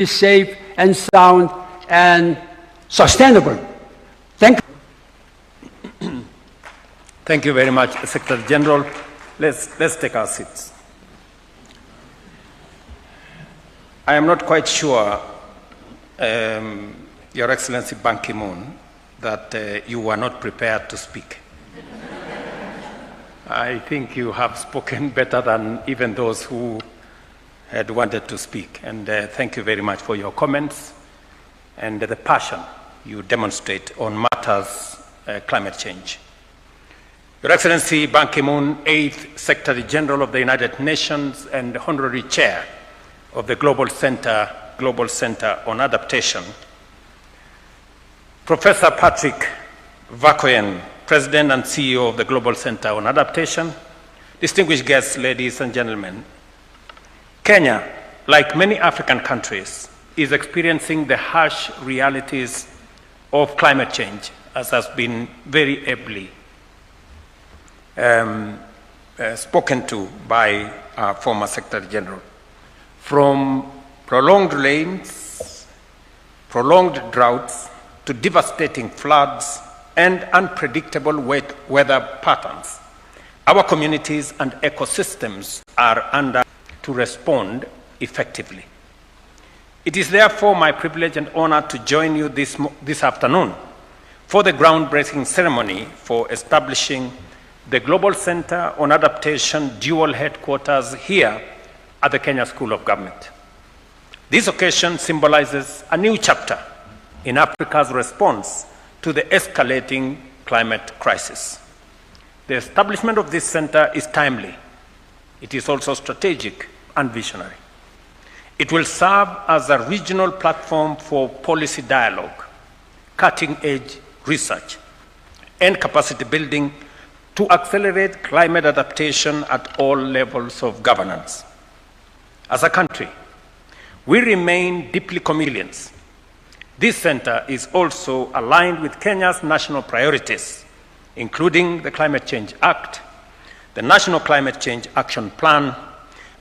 is safe and sound and sustainable. Thank you. Thank you very much, Secretary General. Let's take our seats. I am not quite sure, Your Excellency Ban Ki-moon, that you were not prepared to speak. I think you have spoken better than even those who had wanted to speak. And thank you very much for your comments and the passion you demonstrate on matters climate change. Your Excellency Ban Ki-moon, 8th Secretary General of the United Nations and Honorary Chair of the Global Center on Adaptation. Professor Patrick Vakoyen, President and CEO of the Global Center on Adaptation. Distinguished guests, ladies and gentlemen, Kenya, like many African countries, is experiencing the harsh realities of climate change, as has been very ably spoken to by our former Secretary General. From prolonged rains, prolonged droughts, to devastating floods and unpredictable weather patterns, our communities and ecosystems are under to respond effectively. It is therefore my privilege and honor to join you this afternoon for the groundbreaking ceremony for establishing the Global Center on Adaptation dual headquarters here at the Kenya School of Government. This occasion symbolizes a new chapter in Africa's response to the escalating climate crisis. The establishment of this center is timely. It is also strategic and visionary. It will serve as a regional platform for policy dialogue, cutting-edge research, and capacity building to accelerate climate adaptation at all levels of governance. As a country, we remain deeply committed. This center is also aligned with Kenya's national priorities, including the Climate Change Act, the National Climate Change Action Plan,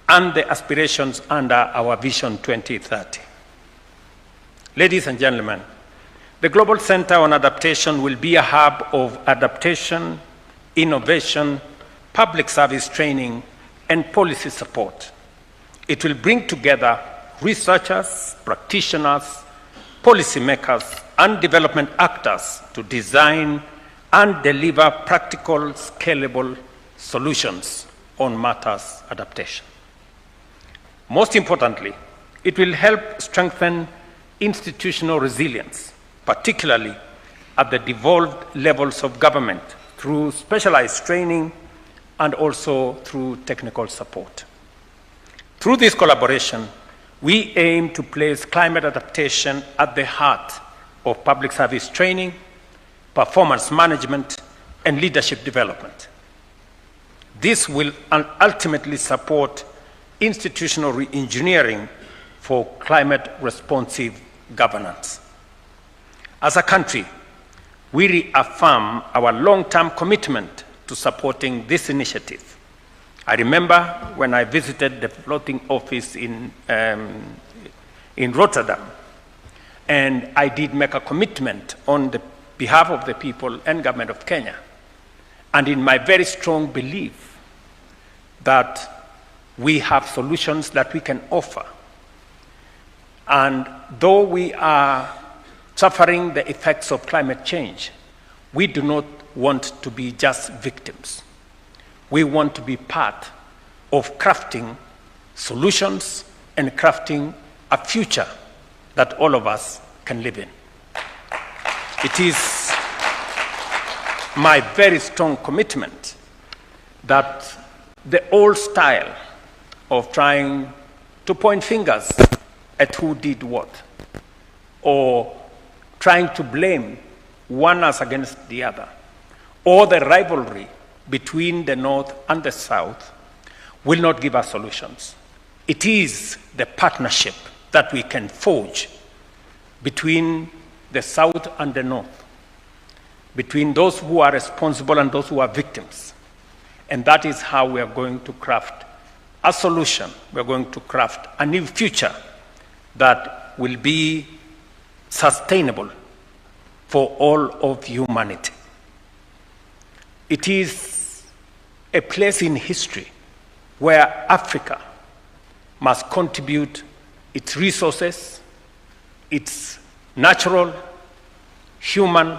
and the aspirations under our Vision 2030. Ladies and gentlemen, the Global Center on Adaptation will be a hub of adaptation, innovation, public service training, and policy support. It will bring together researchers, practitioners, policymakers, and development actors to design and deliver practical, scalable solutions on matters adaptation. Most importantly, it will help strengthen institutional resilience, particularly at the devolved levels of government through specialized training and also through technical support. Through this collaboration, we aim to place climate adaptation at the heart of public service training, performance management, and leadership development. This will ultimately support institutional re-engineering for climate-responsive governance. As a country, we reaffirm our long-term commitment to supporting this initiative. I remember when I visited the floating office in Rotterdam, and I did make a commitment on the behalf of the people and government of Kenya, and in my very strong belief that we have solutions that we can offer. And though we are suffering the effects of climate change, we do not want to be just victims. We want to be part of crafting solutions and crafting a future that all of us can live in. It is my very strong commitment that the old style of trying to point fingers at who did what, or trying to blame one as against the other, or the rivalry between the North and the South, will not give us solutions. It is the partnership that we can forge between the South and the North, between those who are responsible and those who are victims. And that is how we are going to craft a solution. We're going to craft a new future that will be sustainable for all of humanity. It is a place in history where Africa must contribute its resources, its natural, human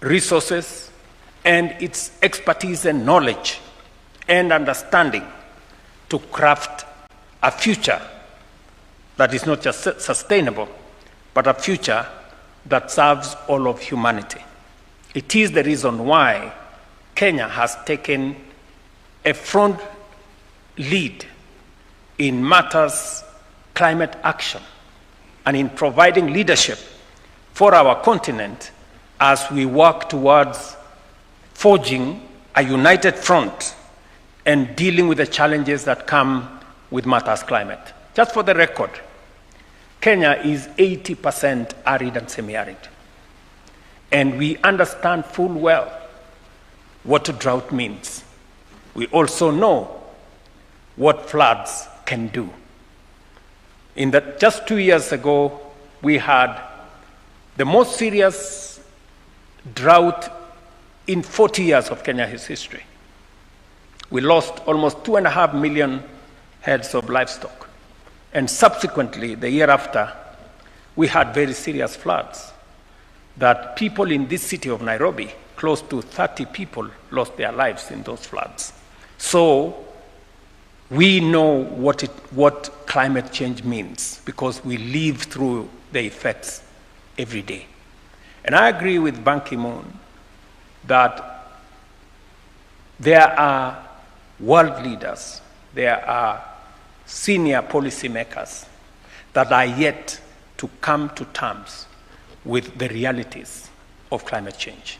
resources, and its expertise and knowledge and understanding to craft a future that is not just sustainable, but a future that serves all of humanity. It is the reason why Kenya has taken a front lead in matters climate action and in providing leadership for our continent as we work towards forging a united front and dealing with the challenges that come with matters climate. Just for the record, Kenya is 80% arid and semi-arid. And we understand full well what a drought means. We also know what floods can do. Just 2 years ago, we had the most serious drought in 40 years of Kenya's history. We lost almost 2.5 million heads of livestock. And subsequently, the year after, we had very serious floods that people in this city of Nairobi, close to 30 people lost their lives in those floods. So we know what climate change means because we live through the effects every day. And I agree with Ban Ki-moon that there are world leaders, there are senior policymakers that are yet to come to terms with the realities of climate change.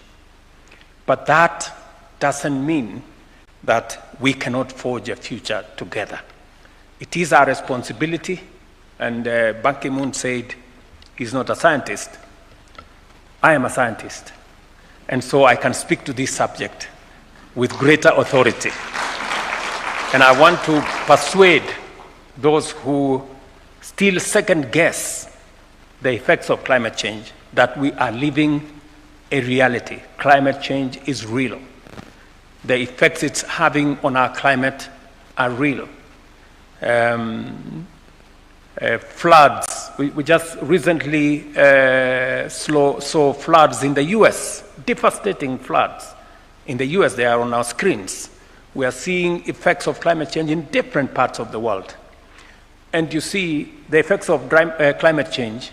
But that doesn't mean that we cannot forge a future together. It is our responsibility, and Ban Ki-moon said he's not a scientist. I am a scientist, and so I can speak to this subject with greater authority. And I want to persuade those who still second guess the effects of climate change that we are living a reality. Climate change is real. The effects it's having on our climate are real. Floods, we just recently saw floods in the US, devastating floods. In the US, they are on our screens. We are seeing effects of climate change in different parts of the world. And you see, the effects of climate change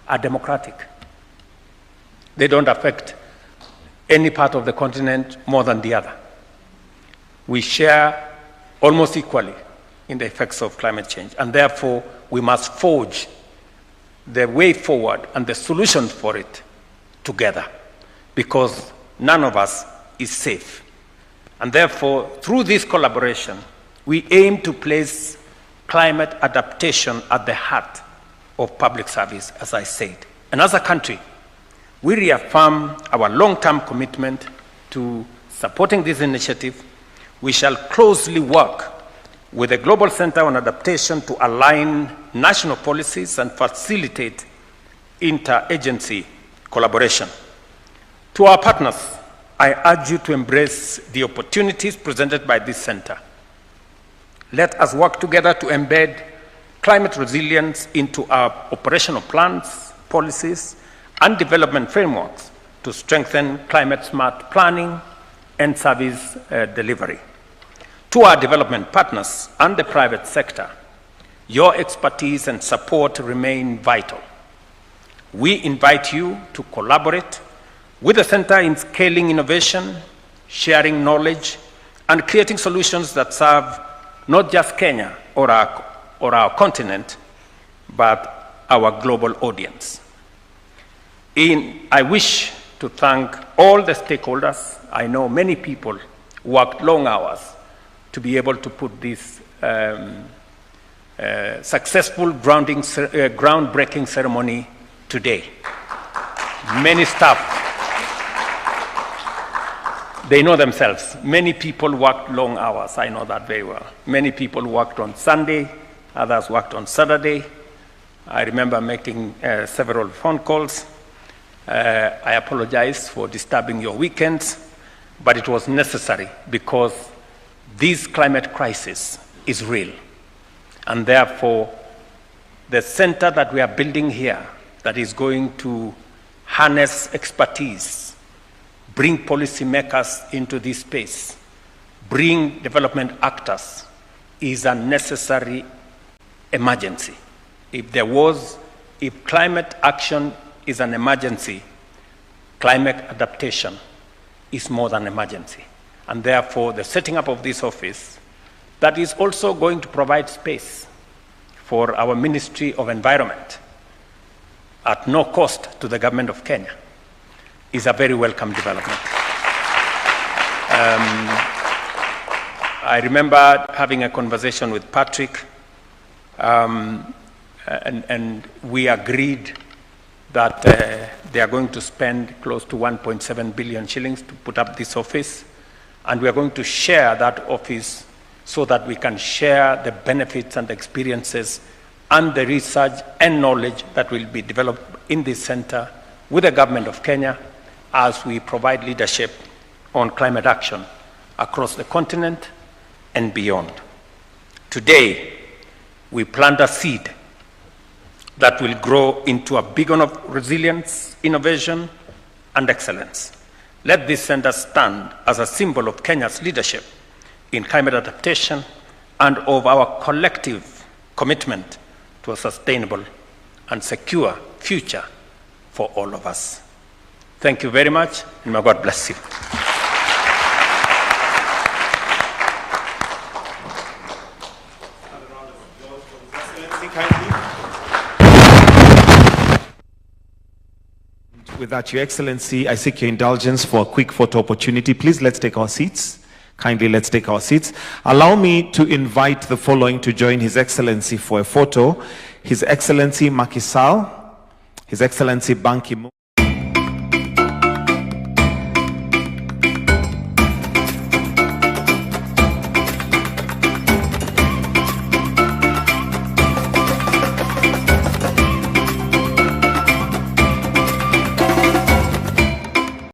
are democratic. They don't affect any part of the continent more than the other. We share almost equally in the effects of climate change, and therefore we must forge the way forward and the solutions for it together, because none of us is safe. And therefore, through this collaboration, we aim to place climate adaptation at the heart of public service, as I said. And as a country, we reaffirm our long-term commitment to supporting this initiative. We shall closely work with the Global Center on Adaptation to align national policies and facilitate interagency collaboration. To our partners, I urge you to embrace the opportunities presented by this center. Let us work together to embed climate resilience into our operational plans, policies, and development frameworks to strengthen climate-smart planning and service delivery. To our development partners and the private sector, your expertise and support remain vital. We invite you to collaborate with the Center in scaling innovation, sharing knowledge, and creating solutions that serve not just Kenya or our continent, but our global audience. I wish to thank all the stakeholders. I know many people worked long hours to be able to put this successful groundbreaking ceremony today. Many staff, they know themselves. Many people worked long hours. I know that very well. Many people worked on Sunday, others worked on Saturday, I remember making several phone calls. I apologize for disturbing your weekends, but it was necessary because this climate crisis is real. And therefore, the center that we are building here that is going to harness expertise, bring policymakers into this space, bring development actors, is a necessary emergency. If climate action is an emergency, climate adaptation is more than emergency. And therefore, the setting up of this office that is also going to provide space for our Ministry of Environment at no cost to the government of Kenya is a very welcome development. I remember having a conversation with Patrick, and we agreed that they are going to spend close to 1.7 billion shillings to put up this office, and we are going to share that office so that we can share the benefits and experiences and the research and knowledge that will be developed in this center with the government of Kenya as we provide leadership on climate action across the continent and beyond. Today, we plant a seed that will grow into a beacon of resilience, innovation, and excellence. Let this center stand as a symbol of Kenya's leadership in climate adaptation and of our collective commitment to a sustainable and secure future for all of us. Thank you very much, and may God bless you. With that, Your Excellency, I seek your indulgence for a quick photo opportunity. Please, let's take our seats. Kindly, let's take our seats. Allow me to invite the following to join His Excellency for a photo. His Excellency Macky Sall, His Excellency Ban Ki-moon.